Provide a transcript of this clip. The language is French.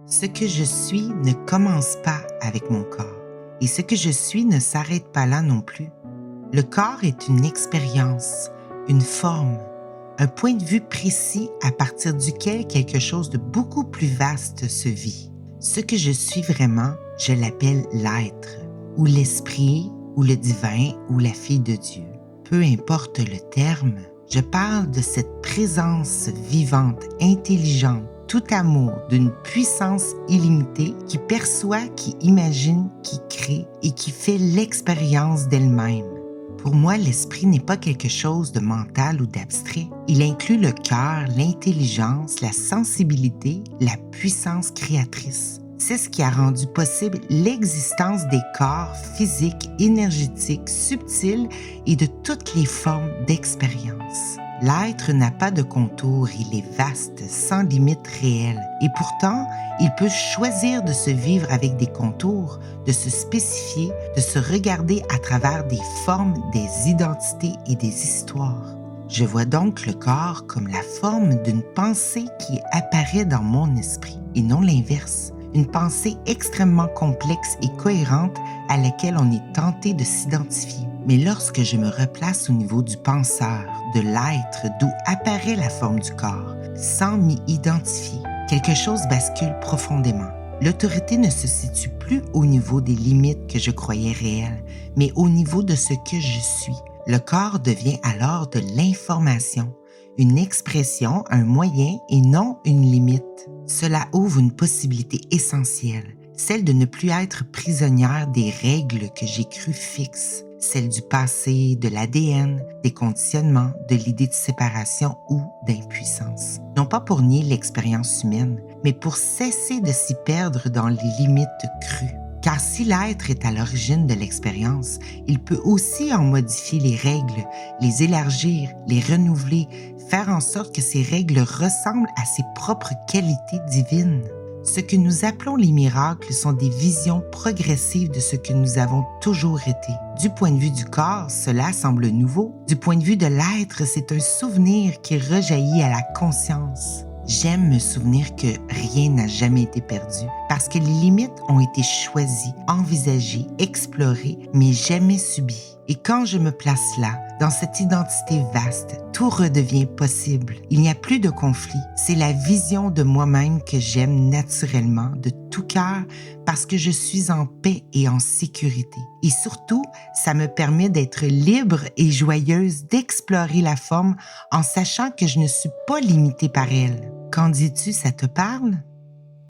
Ce que je suis ne commence pas avec mon corps et ce que je suis ne s'arrête pas là non plus. Le corps est une expérience, une forme, un point de vue précis à partir duquel quelque chose de beaucoup plus vaste se vit. Ce que je suis vraiment, je l'appelle l'être, ou l'esprit, ou le divin, ou la fille de Dieu. Peu importe le terme, je parle de cette présence vivante, intelligente, tout amour d'une puissance illimitée qui perçoit, qui imagine, qui crée et qui fait l'expérience d'elle-même. Pour moi, l'esprit n'est pas quelque chose de mental ou d'abstrait. Il inclut le cœur, l'intelligence, la sensibilité, la puissance créatrice. C'est ce qui a rendu possible l'existence des corps physiques, énergétiques, subtils et de toutes les formes d'expérience. L'être n'a pas de contours, il est vaste, sans limite réelle. Et pourtant, il peut choisir de se vivre avec des contours, de se spécifier, de se regarder à travers des formes, des identités et des histoires. Je vois donc le corps comme la forme d'une pensée qui apparaît dans mon esprit, et non l'inverse. Une pensée extrêmement complexe et cohérente à laquelle on est tenté de s'identifier. Mais lorsque je me replace au niveau du penseur, de l'être d'où apparaît la forme du corps, sans m'y identifier, quelque chose bascule profondément. L'autorité ne se situe plus au niveau des limites que je croyais réelles, mais au niveau de ce que je suis. Le corps devient alors de l'information, une expression, un moyen et non une limite. Cela ouvre une possibilité essentielle, celle de ne plus être prisonnière des règles que j'ai crues fixes, celle du passé, de l'ADN, des conditionnements, de l'idée de séparation ou d'impuissance. Non pas pour nier l'expérience humaine, mais pour cesser de s'y perdre dans les limites crues. Car si l'être est à l'origine de l'expérience, il peut aussi en modifier les règles, les élargir, les renouveler, faire en sorte que ces règles ressemblent à ses propres qualités divines. Ce que nous appelons les miracles sont des visions progressives de ce que nous avons toujours été. Du point de vue du corps, cela semble nouveau. Du point de vue de l'être, c'est un souvenir qui rejaillit à la conscience. J'aime me souvenir que rien n'a jamais été perdu parce que les limites ont été choisies, envisagées, explorées, mais jamais subies. Et quand je me place là, dans cette identité vaste, tout redevient possible. Il n'y a plus de conflit. C'est la vision de moi-même que j'aime naturellement, de tout cœur, parce que je suis en paix et en sécurité. Et surtout, ça me permet d'être libre et joyeuse d'explorer la forme en sachant que je ne suis pas limitée par elle. Qu'en dis-tu, ça te parle?